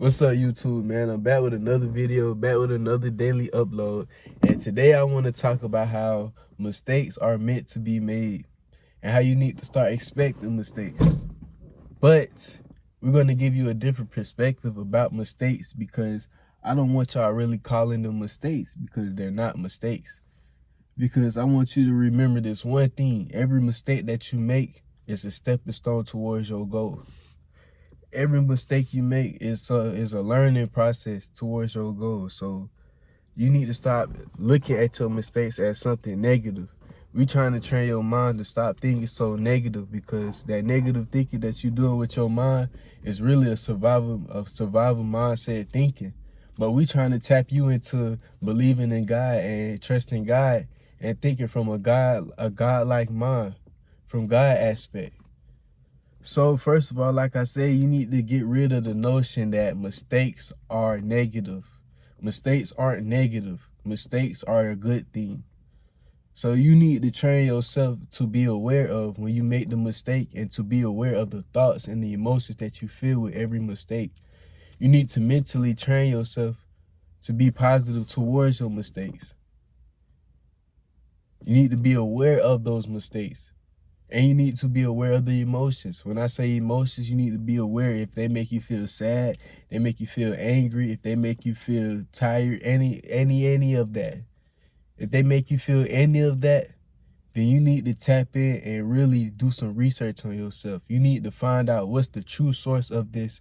What's up, YouTube, man? I'm back with another video, back with another daily upload. And today I want to talk about how mistakes are meant to be made and how you need to start expecting mistakes. But we're going to give you a different perspective about mistakes because I don't want y'all really calling them mistakes because they're not mistakes. Because I want you to remember this one thing. Every mistake that you make is a stepping stone towards your goal. Every mistake you make is a learning process towards your goal. So you need to stop looking at your mistakes as something negative. We trying to train your mind to stop thinking so negative, because that negative thinking that you doing with your mind is really a survival mindset thinking. But we trying to tap you into believing in God and trusting God and thinking from a God-like mind, from God aspect. So first of all, like I said, you need to get rid of the notion that mistakes are negative. Mistakes aren't negative. Mistakes are a good thing. So you need to train yourself to be aware of when you make the mistake and to be aware of the thoughts and the emotions that you feel with every mistake. You need to mentally train yourself to be positive towards your mistakes. You need to be aware of those mistakes. And you need to be aware of the emotions. When I say emotions, you need to be aware if they make you feel sad, they make you feel angry, if they make you feel tired, any of that. If they make you feel any of that, then you need to tap in and really do some research on yourself. You need to find out what's the true source of this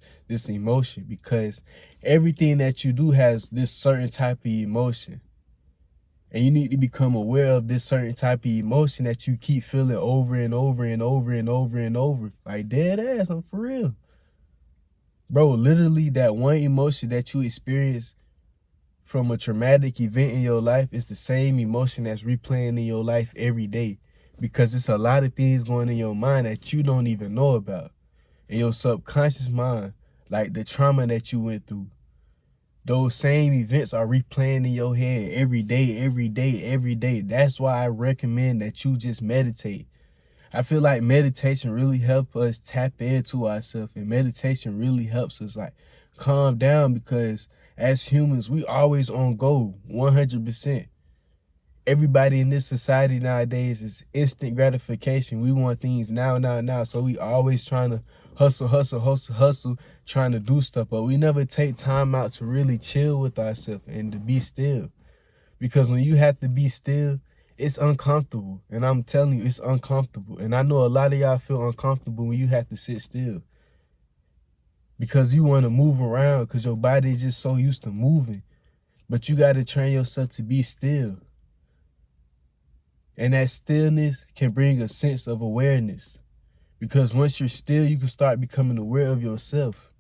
emotion, because everything that you do has this certain type of emotion. And you need to become aware of this certain type of emotion that you keep feeling over and over and over and over and over. Like dead ass, I'm for real. Bro, literally that one emotion that you experience from a traumatic event in your life is the same emotion that's replaying in your life every day. Because it's a lot of things going in your mind that you don't even know about. In your subconscious mind, like the trauma that you went through. Those same events are replaying in your head every day, every day, every day. That's why I recommend that you just meditate. I feel like meditation really helps us tap into ourselves, and meditation really helps us like calm down, because as humans, we always on go 100%. Everybody in this society nowadays is instant gratification. We want things now, now, now. So we always trying to hustle, trying to do stuff. But we never take time out to really chill with ourselves and to be still. Because when you have to be still, it's uncomfortable. And I'm telling you, it's uncomfortable. And I know a lot of y'all feel uncomfortable when you have to sit still. Because you want to move around because your body is just so used to moving. But you got to train yourself to be still. And that stillness can bring a sense of awareness, because once you're still, you can start becoming aware of yourself.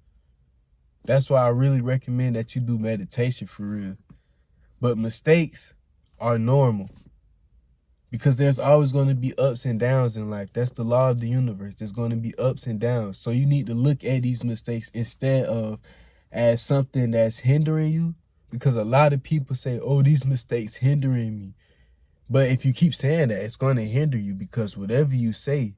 That's why I really recommend that you do meditation for real. But mistakes are normal, because there's always going to be ups and downs in life. That's the law of the universe. There's going to be ups and downs. So you need to look at these mistakes instead of as something that's hindering you, because a lot of people say, oh, these mistakes hindering me. But if you keep saying that, it's going to hinder you, because whatever you say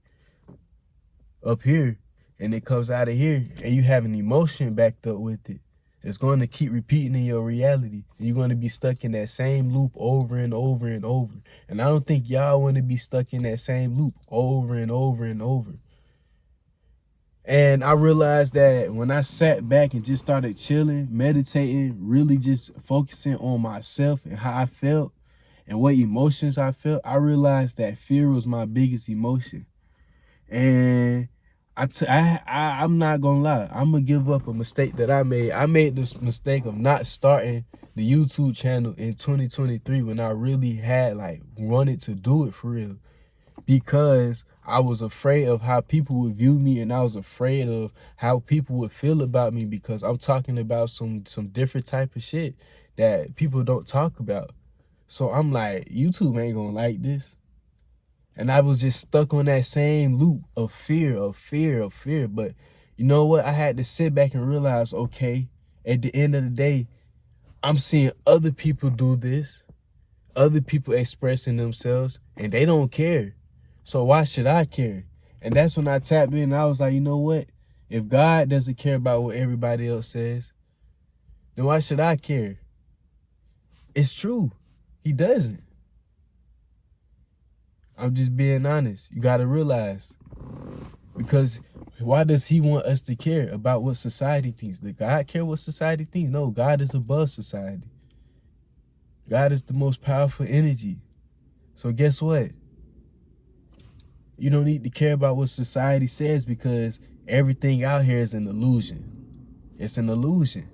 up here and it comes out of here and you have an emotion backed up with it, it's going to keep repeating in your reality. And you're going to be stuck in that same loop over and over and over. And I don't think y'all want to be stuck in that same loop over and over and over. And I realized that when I sat back and just started chilling, meditating, really just focusing on myself and how I felt, and what emotions I felt, I realized that fear was my biggest emotion. And I'm not gonna lie, I'm gonna give up a mistake that I made. I made this mistake of not starting the YouTube channel in 2023 when I really had like wanted to do it for real, because I was afraid of how people would view me, and I was afraid of how people would feel about me, because I'm talking about some different type of shit that people don't talk about. So I'm like, YouTube ain't gonna like this. And I was just stuck on that same loop of fear, of fear, of fear. But you know what? I had to sit back and realize, okay, at the end of the day, I'm seeing other people do this, other people expressing themselves, and they don't care. So why should I care? And that's when I tapped in and I was like, you know what? If God doesn't care about what everybody else says, Then why should I care? It's true. He doesn't. I'm just being honest. You gotta realize. Because why does he want us to care about what society thinks? Does God care what society thinks? No, God is above society. God is the most powerful energy. So guess what? You don't need to care about what society says because everything out here is an illusion. It's an illusion.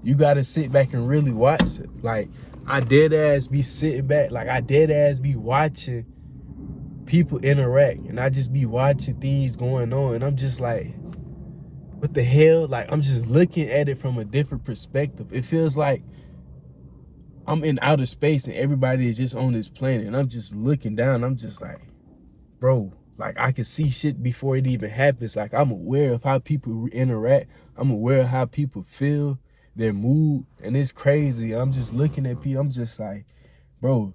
You gotta sit back and really watch it. Like, I dead ass be sitting back, like I dead ass be watching people interact, and I just be watching things going on, and I'm just like, what the hell? Like, I'm just looking at it from a different perspective. It feels like I'm in outer space and everybody is just on this planet, and I'm just looking down. I'm just like, bro, like I can see shit before it even happens. Like, I'm aware of how people interact. I'm aware of how people feel, their mood, and it's crazy. I'm just looking at people. I'm just like, bro,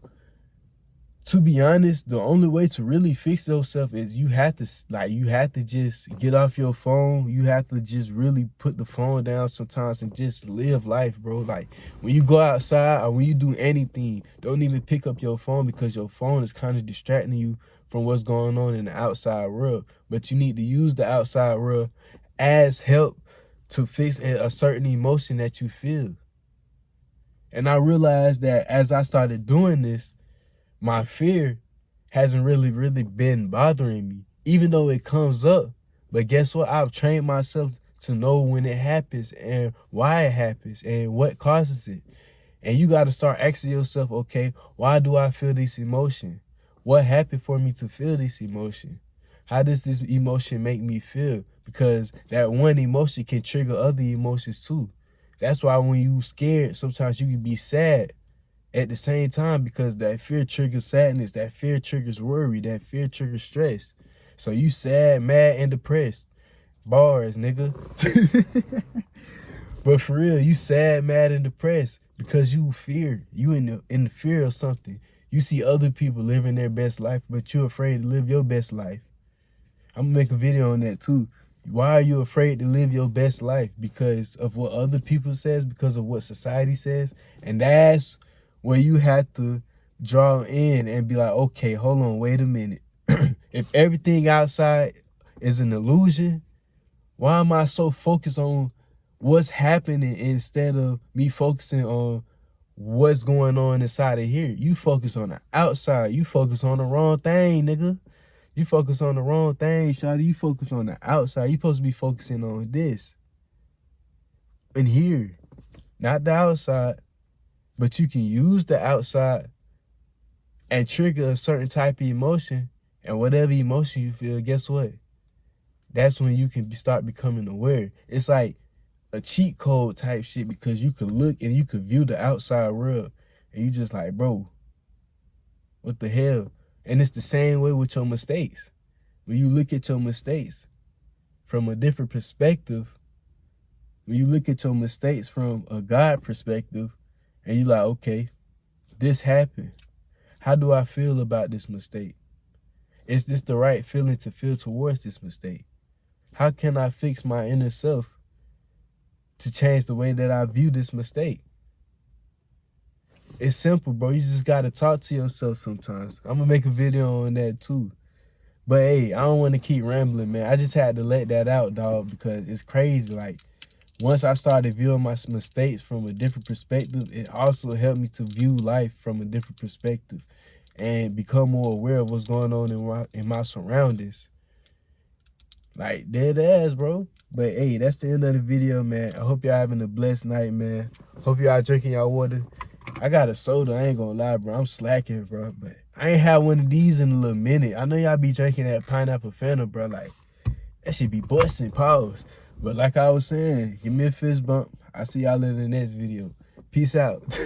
to be honest, the only way to really fix yourself is you have to just get off your phone. You have to just really put the phone down sometimes and just live life, bro. Like, when you go outside or when you do anything, don't even pick up your phone because your phone is kind of distracting you from what's going on in the outside world. But you need to use the outside world as help to fix a certain emotion that you feel. And I realized that as I started doing this, my fear hasn't really been bothering me, even though it comes up. But guess what? I've trained myself to know when it happens and why it happens and what causes it. And you got to start asking yourself, okay, why do I feel this emotion? What happened for me to feel this emotion? How does this emotion make me feel? Because that one emotion can trigger other emotions too. That's why when you scared, sometimes you can be sad at the same time, because that fear triggers sadness, that fear triggers worry, that fear triggers stress. So you sad, mad, and depressed. Bars, nigga. But for real, you sad, mad, and depressed because you fear. You in the fear of something. You see other people living their best life, but you're afraid to live your best life. I'm gonna make a video on that too. Why are you afraid to live your best life? Because of what other people says, because of what society says. And that's where you have to draw in and be like, okay, hold on, wait a minute. If everything outside is an illusion, why am I so focused on what's happening instead of me focusing on what's going on inside of here? You focus on the outside. You focus on the wrong thing, nigga. You focus on the wrong thing, shawty. You focus on the outside. You supposed to be focusing on this and here, not the outside. But you can use the outside and trigger a certain type of emotion, and whatever emotion you feel, guess what? That's when you can start becoming aware. It's like a cheat code type shit, because you could look and you could view the outside world, and you just like, bro, what the hell? And it's the same way with your mistakes. When you look at your mistakes from a different perspective, when you look at your mistakes from a God perspective, and you like, okay, this happened. How do I feel about this mistake? Is this the right feeling to feel towards this mistake? How can I fix my inner self to change the way that I view this mistake? It's simple, bro. You just got to talk to yourself sometimes. I'm going to make a video on that too. But hey, I don't want to keep rambling, man. I just had to let that out, dog, because it's crazy. Like, once I started viewing my mistakes from a different perspective, it also helped me to view life from a different perspective and become more aware of what's going on in my surroundings. Like, dead ass, bro. But hey, that's the end of the video, man. I hope y'all having a blessed night, man. Hope y'all drinking y'all water. I got a soda, I ain't gonna lie, bro. I'm slacking, bro. But I ain't had one of these in a little minute. I know y'all be drinking that pineapple Fanta, bro. Like, that should be busting, pause. But like I was saying, give me a fist bump. I'll see y'all in the next video. Peace out.